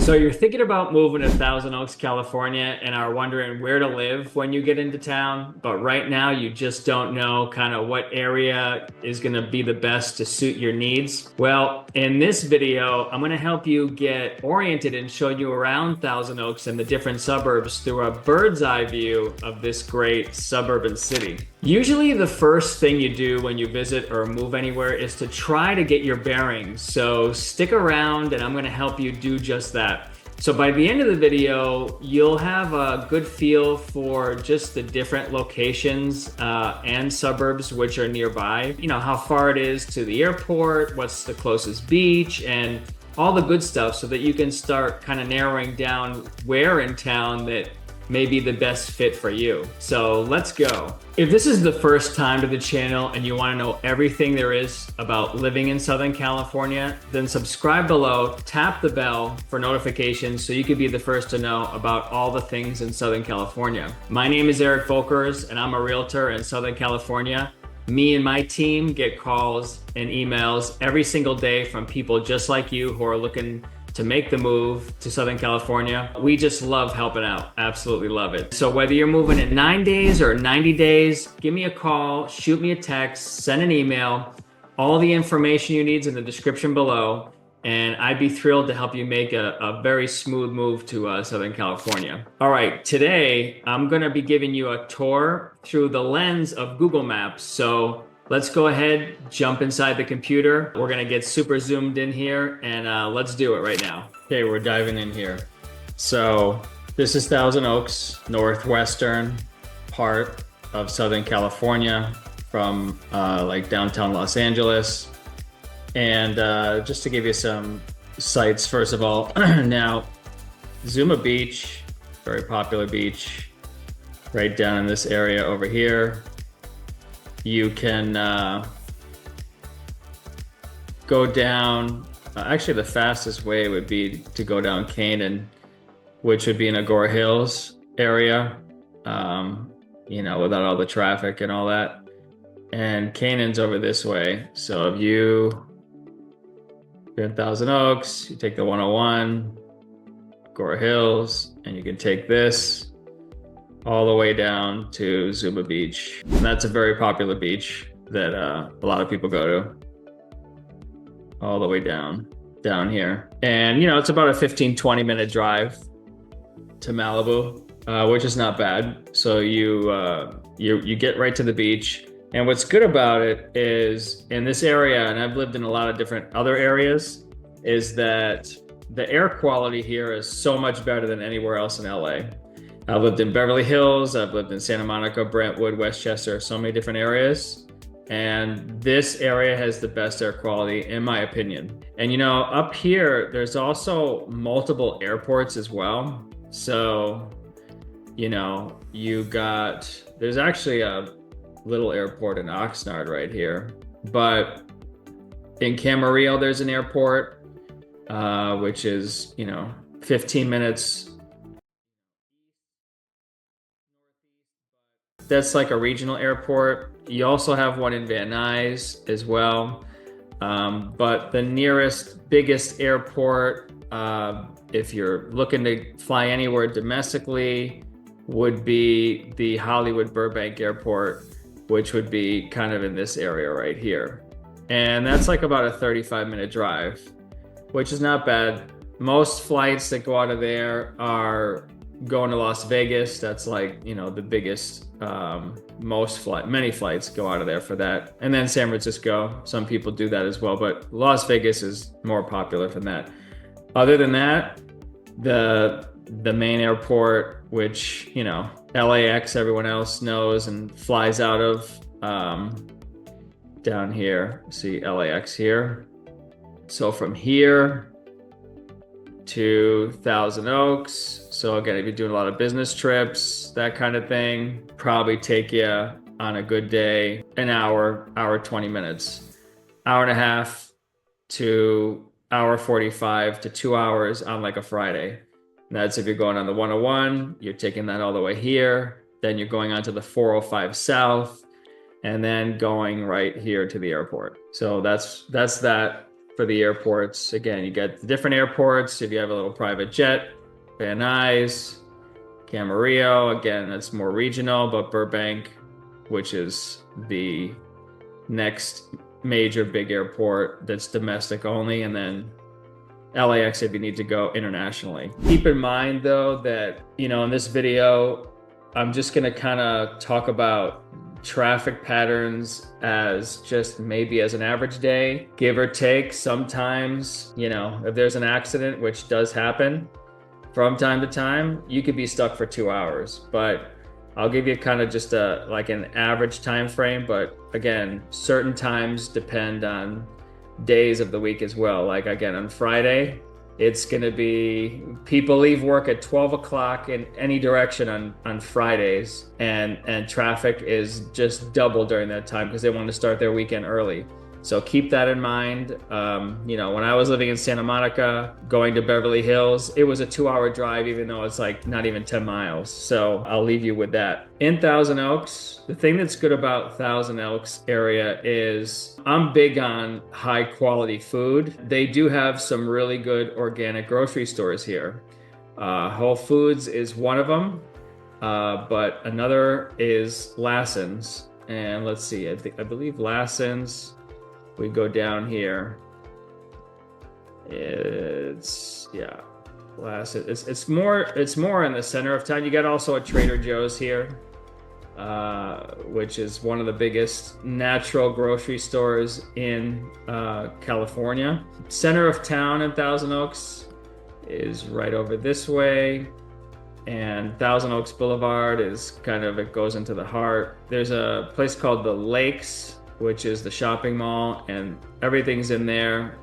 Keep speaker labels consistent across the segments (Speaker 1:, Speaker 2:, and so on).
Speaker 1: So you're thinking about moving to Thousand Oaks, California, and are wondering where to live when you get into town, but right now you just don't know kind of what area is going to be the best to suit your needs. Well, in this video, I'm going to help you get oriented and show you around Thousand Oaks and the different suburbs through a bird's eye view of this great suburban city. Usually the first thing you do when you visit or move anywhere is to try to get your bearings. So stick around and I'm going to help you do just that. So by the end of the video, you'll have a good feel for just the different locations and suburbs which are nearby. You know, how far it is to the airport, what's the closest beach, and all the good stuff so that you can start kind of narrowing down where in town that may be the best fit for you. So let's go. If this is the first time to the channel and you want to know everything there is about living in Southern California, then subscribe below, tap the bell for notifications so you can be the first to know about all the things in Southern California. My name is Eric Volkers and I'm a realtor in Southern California. Me and my team get calls and emails every single day from people just like you who are looking to make the move to Southern California. We just love helping out, absolutely love it. So whether you're moving in 9 days or 90 days, give me a call, shoot me a text, send an email. All the information you need is in the description below, and I'd be thrilled to help you make a very smooth move to Southern California. All right, today I'm gonna be giving you a tour through the lens of Google Maps. So let's go ahead, jump inside the computer. We're gonna get super zoomed in here and let's do it right now. Okay, we're diving in here. So this is Thousand Oaks, northwestern part of Southern California from like downtown Los Angeles. And just to give you some sights, first of all, now Zuma Beach, very popular beach, right down in this area over here. You can go down, actually the fastest way would be to go down Canaan, which would be in Agora Hills area, you know, without all the traffic and all that. And Canaan's over this way. So if you're in Thousand Oaks, you take the 101, Agora Hills, and you can take this all the way down to Zuma Beach. And that's a very popular beach that a lot of people go to. All the way down here. And you know, it's about a 15-20 minute drive to Malibu, which is not bad. So you get right to the beach. And what's good about it is in this area, and I've lived in a lot of different other areas, is that the air quality here is so much better than anywhere else in LA. I've lived in Beverly Hills, I've lived in Santa Monica, Brentwood, Westchester, so many different areas. And this area has the best air quality, in my opinion. And you know, up here, there's also multiple airports as well. So, you know, there's actually a little airport in Oxnard right here. But in Camarillo, there's an airport, which is, you know, 15 minutes. That's like a regional airport. You also have one in Van Nuys as well. But the nearest, biggest airport, if you're looking to fly anywhere domestically, would be the Hollywood Burbank Airport, which would be kind of in this area right here. And that's like about a 35-minute drive, which is not bad. Most flights that go out of there are going to Las Vegas. That's like, you know, the biggest, many flights go out of there for that. And then San Francisco, some people do that as well, but Las Vegas is more popular than that. Other than that, the main airport, which, you know, LAX, everyone else knows and flies out of, down here, see LAX here. So from here to Thousand Oaks. So again, if you're doing a lot of business trips, that kind of thing, probably take you on a good day, an hour, 20 minutes, hour and a half to hour 45 to 2 hours on like a Friday. And that's if you're going on the 101, you're taking that all the way here. Then you're going onto the 405 South and then going right here to the airport. So that's that. for the airports. Again, you get the different airports. If you have a little private jet, Van Nuys, Camarillo, again, that's more regional, but Burbank, which is the next major big airport that's domestic only, and then LAX if you need to go internationally. Keep in mind though that, in this video, I'm just gonna kind of talk about traffic patterns as just maybe as an average day, give or take. Sometimes, if there's an accident, which does happen from time to time, you could be stuck for 2 hours, but I'll give you kind of just like an average time frame. But again, certain times depend on days of the week as well. Like again, on Friday, it's going to be, people leave work at 12 o'clock in any direction on Fridays, and traffic is just double during that time because they want to start their weekend early. So keep that in mind. When I was living in Santa Monica, going to Beverly Hills, it was a 2-hour drive, even though it's like not even 10 miles. So I'll leave you with that. In Thousand Oaks, the thing that's good about Thousand Oaks area is I'm big on high quality food. They do have some really good organic grocery stores here. Whole Foods is one of them, but another is Lassen's. And let's see, I believe Lassen's, we go down here, it's more in the center of town. You got also a Trader Joe's here, which is one of the biggest natural grocery stores in California. Center of town in Thousand Oaks is right over this way, and Thousand Oaks Boulevard is it goes into the heart. There's a place called the Lakes, which is the shopping mall, and everything's in there.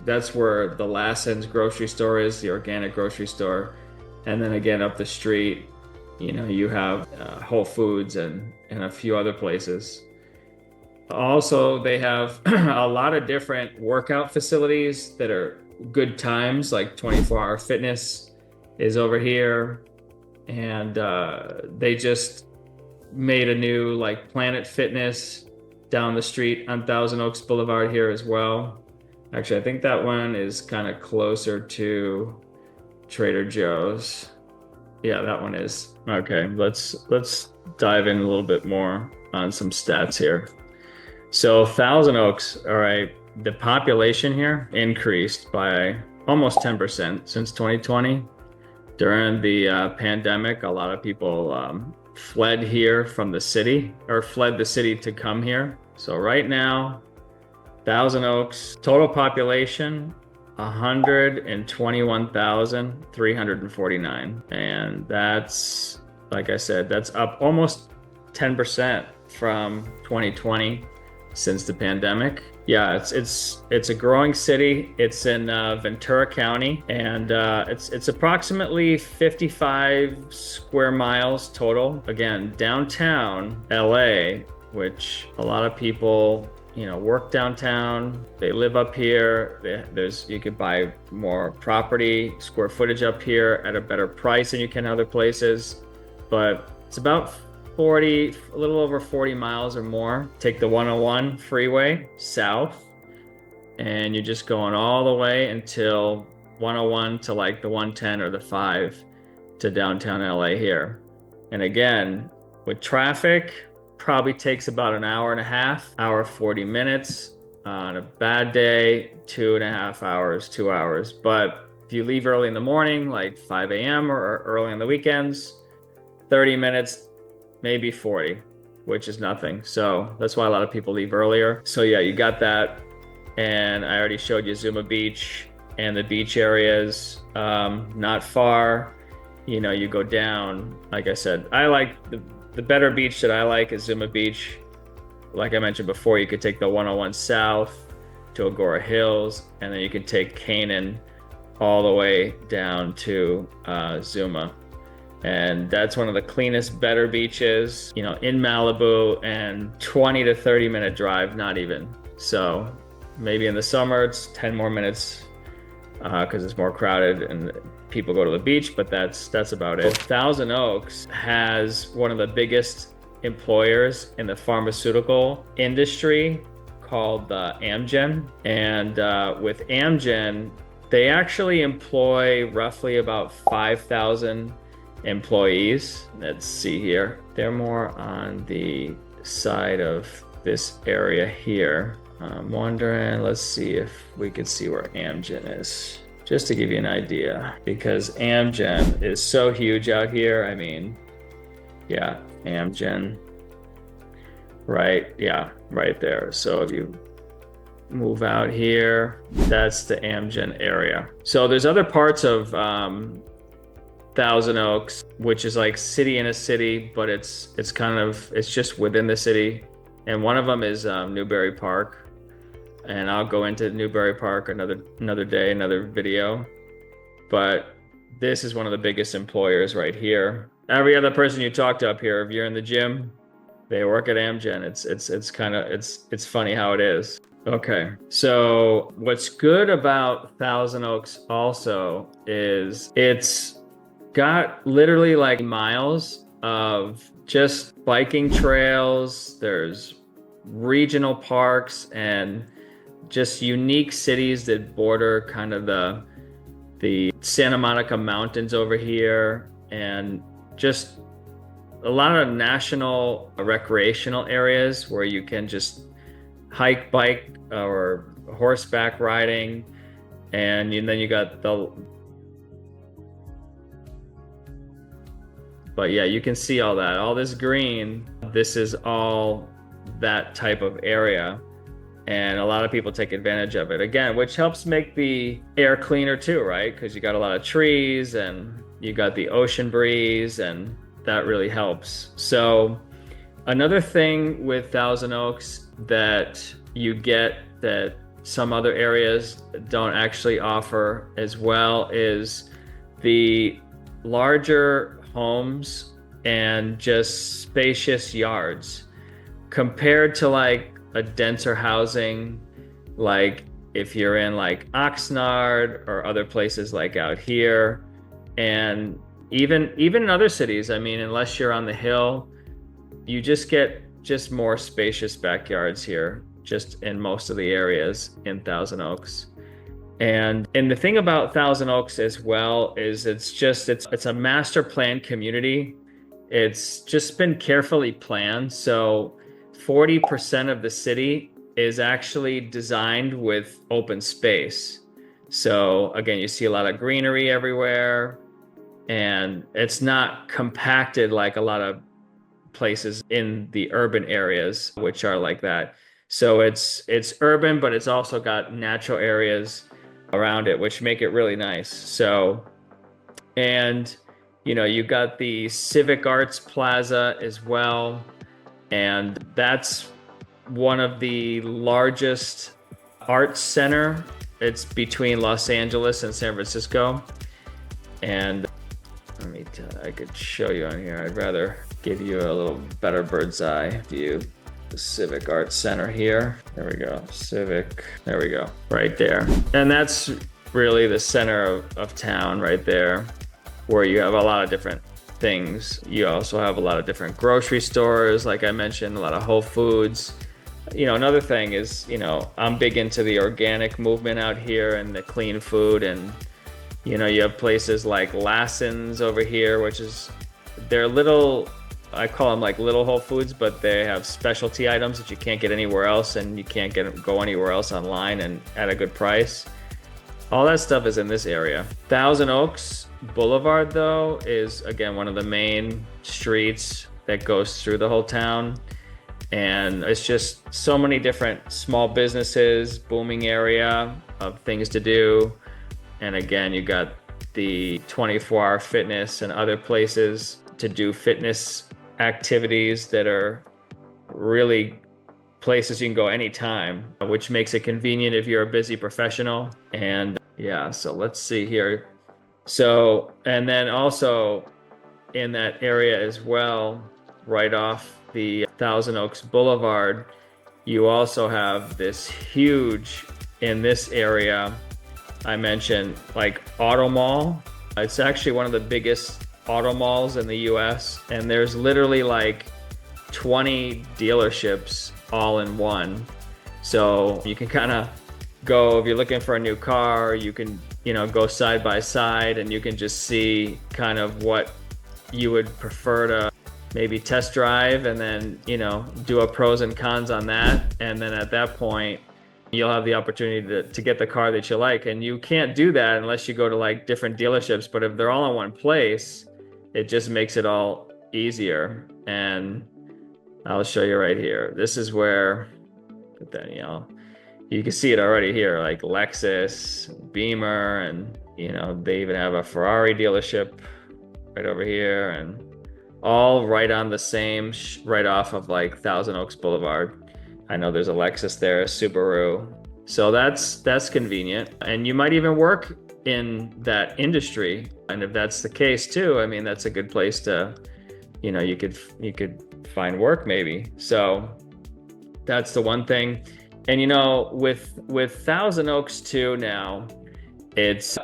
Speaker 1: That's where the Lassen's grocery store is, the organic grocery store. And then again, up the street, you have Whole Foods and a few other places. Also, they have a lot of different workout facilities that are good times, like 24-hour fitness is over here. And they just made a new Planet Fitness down the street on Thousand Oaks Boulevard here as well. Actually, I think that one is kind of closer to Trader Joe's. Yeah, that one is. Okay, let's dive in a little bit more on some stats here. So Thousand Oaks, all right, the population here increased by almost 10% since 2020. During the pandemic, a lot of people fled here from the city, or fled the city to come here. So right now, Thousand Oaks, total population, 121,349. And that's, like I said, that's up almost 10% from 2020 since the pandemic. Yeah, it's a growing city. It's in Ventura County, and it's approximately 55 square miles total. Again, downtown LA, which a lot of people, work downtown. They live up here. You could buy more property, square footage up here at a better price than you can other places. But it's about a little over 40 miles or more. Take the 101 freeway south, and you're just going all the way until 101 to the 110 or the 5 to downtown LA here. And again, with traffic, probably takes about an hour and a half, 40 minutes. On a bad day, 2.5 hours, 2 hours. But if you leave early in the morning, like 5 a.m. or early on the weekends, 30 minutes, maybe 40, which is nothing. So that's why a lot of people leave earlier. So yeah, you got that. And I already showed you Zuma Beach and the beach areas, not far. You go down, like I said, I like the better beach that I like is Zuma Beach. Like I mentioned before, you could take the 101 south to Agora Hills, and then you can take Canaan all the way down to Zuma. And that's one of the cleanest, better beaches, in Malibu, and 20 to 30 minute drive, not even. So maybe in the summer, it's 10 more minutes because it's more crowded and people go to the beach, but that's about it. Thousand Oaks has one of the biggest employers in the pharmaceutical industry called Amgen. And with Amgen, they actually employ roughly about 5,000 employees. Let's see here. They're more on the side of this area here. I'm wondering, let's see if we could see where Amgen is, just to give you an idea, because Amgen is so huge out here. I mean, yeah, Amgen, right? Yeah, right there. So if you move out here, that's the Amgen area. So there's other parts of Thousand Oaks, which is like city in a city, but it's just within the city. And one of them is Newbury Park. And I'll go into Newbury Park another day, another video. But this is one of the biggest employers right here. Every other person you talk to up here, if you're in the gym, they work at Amgen. It's funny how it is. Okay, so what's good about Thousand Oaks also is it's got literally like miles of just biking trails. There's regional parks and just unique cities that border kind of the Santa Monica Mountains over here, and just a lot of national recreational areas where you can just hike, bike, or horseback riding. And then you got but yeah, you can see all that, all this green. This is all that type of area. And a lot of people take advantage of it, again, which helps make the air cleaner too, right? Because you got a lot of trees and you got the ocean breeze, and that really helps. So another thing with Thousand Oaks that you get that some other areas don't actually offer as well is the larger homes and just spacious yards compared to like a denser housing, like if you're in like Oxnard or other places like out here, and even in other cities. I mean, unless you're on the hill, you just get just more spacious backyards here, just in most of the areas in Thousand Oaks. And the thing about Thousand Oaks as well is it's a master plan community. It's just been carefully planned. So 40% of the city is actually designed with open space. So again, you see a lot of greenery everywhere, and it's not compacted like a lot of places in the urban areas, which are like that. So it's urban, but it's also got natural areas around it, which make it really nice. So, and you got the Civic Arts Plaza as well. And that's one of the largest arts center. It's between Los Angeles and San Francisco. And I could show you on here. I'd rather give you a little better bird's eye view. The Civic Arts Center here. There we go. Civic. There we go. Right there. And that's really the center of town right there, where you have a lot of different things. You also have a lot of different grocery stores, like I mentioned, a lot of Whole Foods. Another thing is, I'm big into the organic movement out here and the clean food. And, you have places like Lassen's over here, which is, they're little, I call them like little Whole Foods, but they have specialty items that you can't get anywhere else, and you can't go anywhere else online and at a good price. All that stuff is in this area. Thousand Oaks Boulevard, though, is again one of the main streets that goes through the whole town. And it's just so many different small businesses, booming area of things to do. And again, you got the 24-hour fitness and other places to do fitness activities that are really places you can go anytime, which makes it convenient if you're a busy professional. And yeah, so let's see here. So, and then also in that area as well, right off the Thousand Oaks Boulevard, you also have this huge, in this area, I mentioned like auto mall. It's actually one of the biggest auto malls in the US, and there's literally like 20 dealerships all in one. So you can kind of go, if you're looking for a new car, you can, go side by side and you can just see kind of what you would prefer to maybe test drive, and then, do a pros and cons on that. And then at that point, you'll have the opportunity to get the car that you like. And you can't do that unless you go to like different dealerships. But if they're all in one place, it just makes it all easier. And I'll show you right here. This is where, put that, you can see it already here, like Lexus, Beamer, and, they even have a Ferrari dealership right over here, and all right on the same, right off of like Thousand Oaks Boulevard. I know there's a Lexus there, a Subaru. So that's convenient. And you might even work in that industry. And if that's the case too, I mean, that's a good place to, you could find work maybe. So that's the one thing. And with Thousand Oaks too now, it's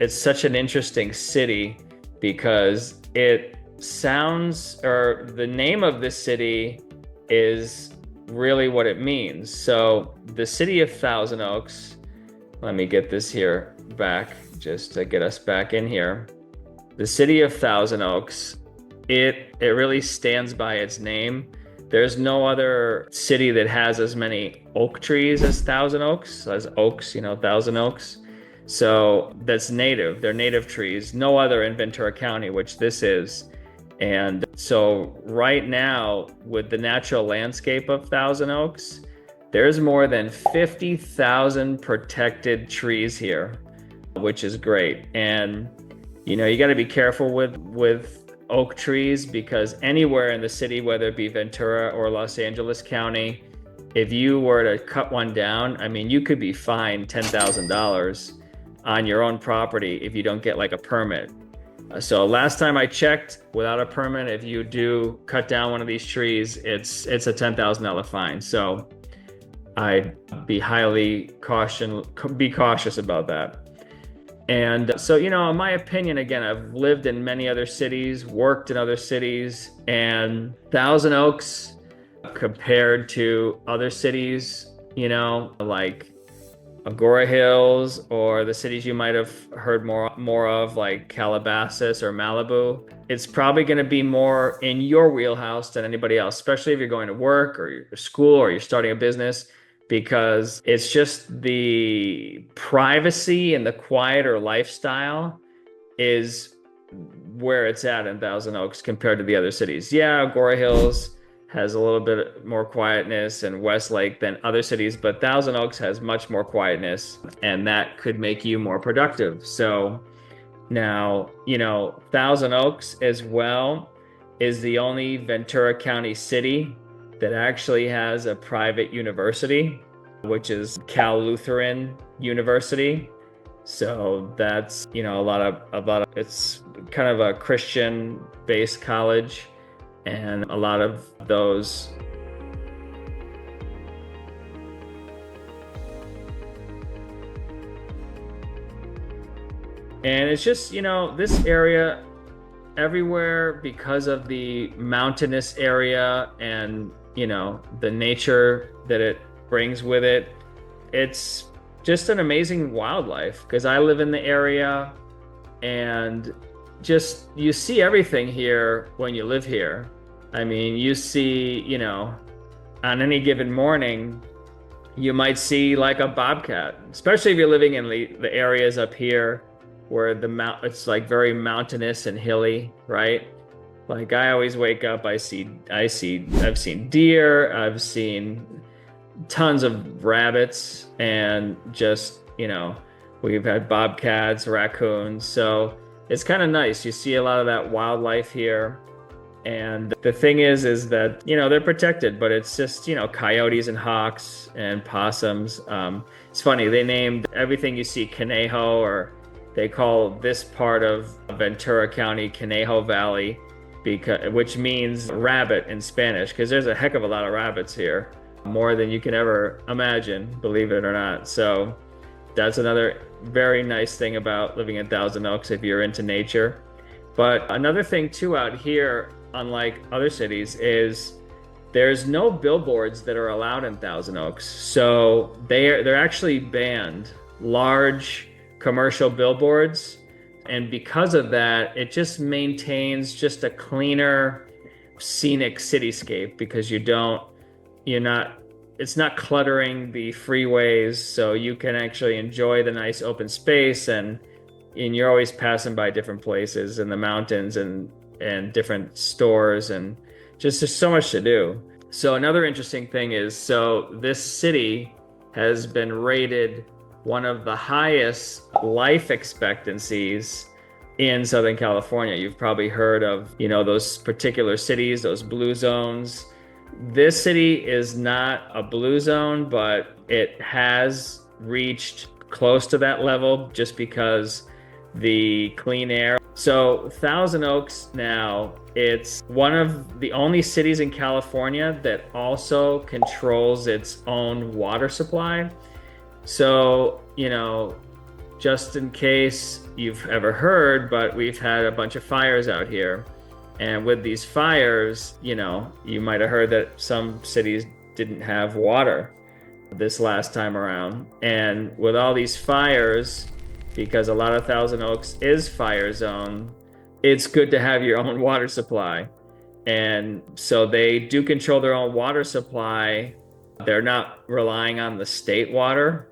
Speaker 1: such an interesting city because it sounds, or the name of this city is really what it means. So the city of Thousand Oaks, let me get this here back just to get us back in here. The city of Thousand Oaks, it really stands by its name. There's no other city that has as many oak trees as Thousand Oaks, as oaks, Thousand Oaks. So that's native, they're native trees. No other in Ventura County, which this is. And so right now, with the natural landscape of Thousand Oaks, there's more than 50,000 protected trees here, which is great. And, you got to be careful with oak trees, because anywhere in the city, whether it be Ventura or Los Angeles County, if you were to cut one down, I mean, you could be fined $10,000 on your own property if you don't get like a permit. So last time I checked, without a permit, if you do cut down one of these trees, it's a $10,000 fine. So I'd be be cautious about that. And so, in my opinion, again, I've lived in many other cities, worked in other cities, and Thousand Oaks, compared to other cities, like Agora Hills, or the cities you might have heard more of, like Calabasas or Malibu, it's probably going to be more in your wheelhouse than anybody else, especially if you're going to work or your school or you're starting a business, because it's just the privacy and the quieter lifestyle is where it's at in Thousand Oaks compared to the other cities. Yeah, Agora Hills has a little bit more quietness, and Westlake than other cities, but Thousand Oaks has much more quietness, and that could make you more productive. So now, Thousand Oaks as well is the only Ventura County city that actually has a private university, which is Cal Lutheran University. So that's, a lot of it's kind of a Christian-based college. And a lot of those and it's just, this area everywhere, because of the mountainous area and, the nature that it brings with it. It's just an amazing wildlife, because I live in the area, and just, you see everything here when you live here. I mean, you see, on any given morning, you might see like a bobcat, especially if you're living in the areas up here where it's like very mountainous and hilly, right? Like I always wake up, I've seen deer, I've seen tons of rabbits, and just, we've had bobcats, raccoons. So it's kind of nice. You see a lot of that wildlife here. And the thing is that, they're protected, but it's just, coyotes and hawks and possums. It's funny, they named everything you see Conejo, or they call this part of Ventura County Conejo Valley, which means rabbit in Spanish, because there's a heck of a lot of rabbits here, more than you can ever imagine, believe it or not. So that's another very nice thing about living in Thousand Oaks if you're into nature. But another thing too out here, unlike other cities, is there's no billboards that are allowed in Thousand Oaks. So they're actually banned large commercial billboards. And because of that, it just maintains just a cleaner, scenic cityscape because you're not, it's not cluttering the freeways. So you can actually enjoy the nice open space, and you're always passing by different places in the mountains and different stores, and just there's so much to do. So another interesting thing is, so this city has been rated one of the highest life expectancies in Southern California. You've probably heard of, those particular cities, those blue zones. This city is not a blue zone, but it has reached close to that level just because the clean air. So Thousand Oaks now, it's one of the only cities in California that also controls its own water supply. So, just in case you've ever heard, but we've had a bunch of fires out here. And with these fires, you might have heard that some cities didn't have water this last time around. And with all these fires, because a lot of Thousand Oaks is fire zone, it's good to have your own water supply. And so they do control their own water supply. They're not relying on the state water.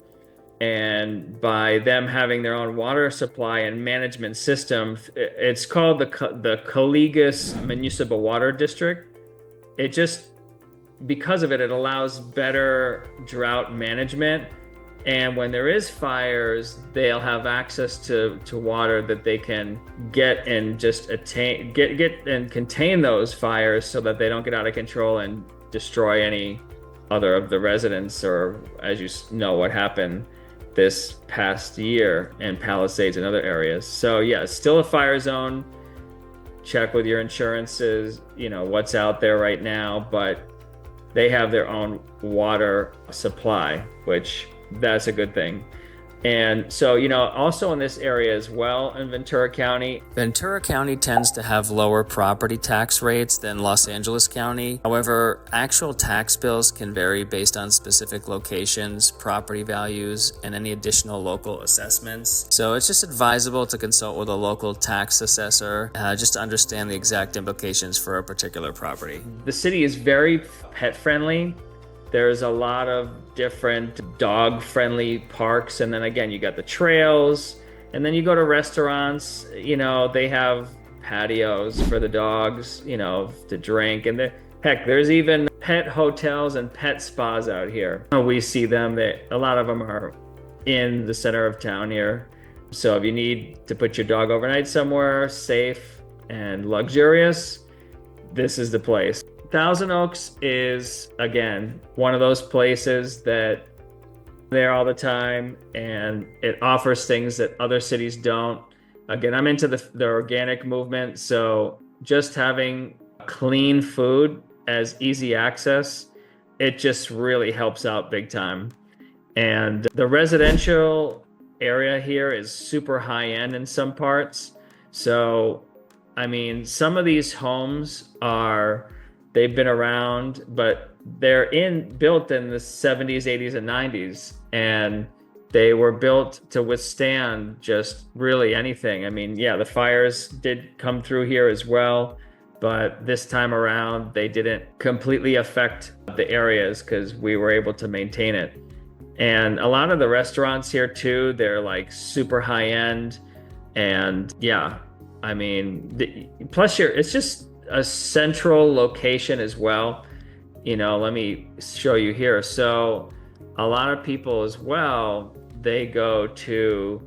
Speaker 1: And by them having their own water supply and management system, it's called the Colegas Municipal Water District. It just, because of it, it allows better drought management. And when there is fires, they'll have access to water that they can get and just get and contain those fires so that they don't get out of control and destroy any other of the residents, or, as you know, what happened this past year in Palisades and other areas. So yeah, it's still a fire zone. Check with your insurances, what's out there right now, but they have their own water supply, which that's a good thing. And so, also in this area as well, in Ventura County tends to have lower property tax rates than Los Angeles County. However, actual tax bills can vary based on specific locations, property values, and any additional local assessments. So it's just advisable to consult with a local tax assessor just to understand the exact implications for a particular property. The city is very pet friendly. There's a lot of different dog-friendly parks. And then again, you got the trails. And then you go to restaurants, they have patios for the dogs, to drink. And there's even pet hotels and pet spas out here. We see them, a lot of them are in the center of town here. So if you need to put your dog overnight somewhere safe and luxurious, this is the place. Thousand Oaks is, again, one of those places that there all the time, and it offers things that other cities don't. Again, I'm into the organic movement, so just having clean food as easy access, it just really helps out big time. And the residential area here is super high end in some parts. So, some of these homes they've been around, but they're built in the 70s, 80s, and 90s. And they were built to withstand just really anything. The fires did come through here as well, but this time around, they didn't completely affect the areas because we were able to maintain it. And a lot of the restaurants here too, they're like super high end. And yeah, plus it's just a central location as well. Let me show you here. So a lot of people as well, they go to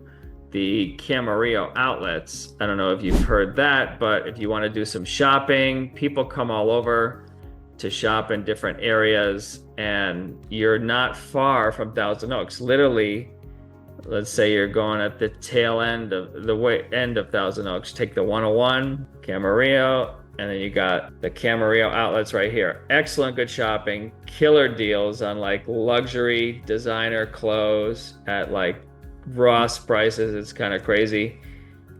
Speaker 1: the Camarillo outlets. I don't know if you've heard that, but if you want to do some shopping, people come all over to shop in different areas, and you're not far from Thousand Oaks. Literally, let's say you're going at the tail end of end of Thousand Oaks, take the 101, Camarillo, and then you got the Camarillo outlets right here. Excellent, good shopping, killer deals on like luxury designer clothes at like Ross prices. It's kind of crazy.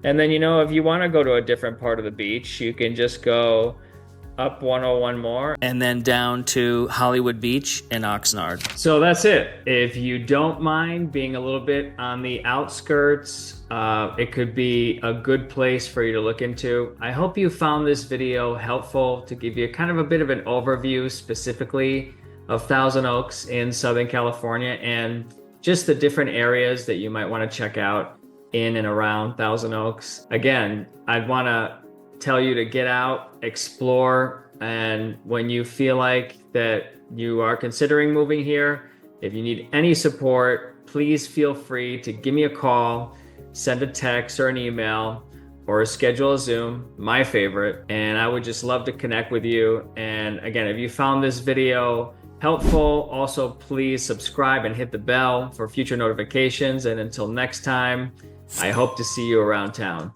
Speaker 1: And then, if you want to go to a different part of the beach, you can just go up 101 more, and then down to Hollywood Beach and Oxnard. So that's it. If you don't mind being a little bit on the outskirts, it could be a good place for you to look into. I hope you found this video helpful to give you kind of a bit of an overview specifically of Thousand Oaks in Southern California and just the different areas that you might want to check out in and around Thousand Oaks. Again, I'd want to tell you to get out, explore, and when you feel like that you are considering moving here, if you need any support, please feel free to give me a call, send a text or an email, or schedule a Zoom, my favorite, and I would just love to connect with you. And again, if you found this video helpful, also please subscribe and hit the bell for future notifications. And until next time, I hope to see you around town.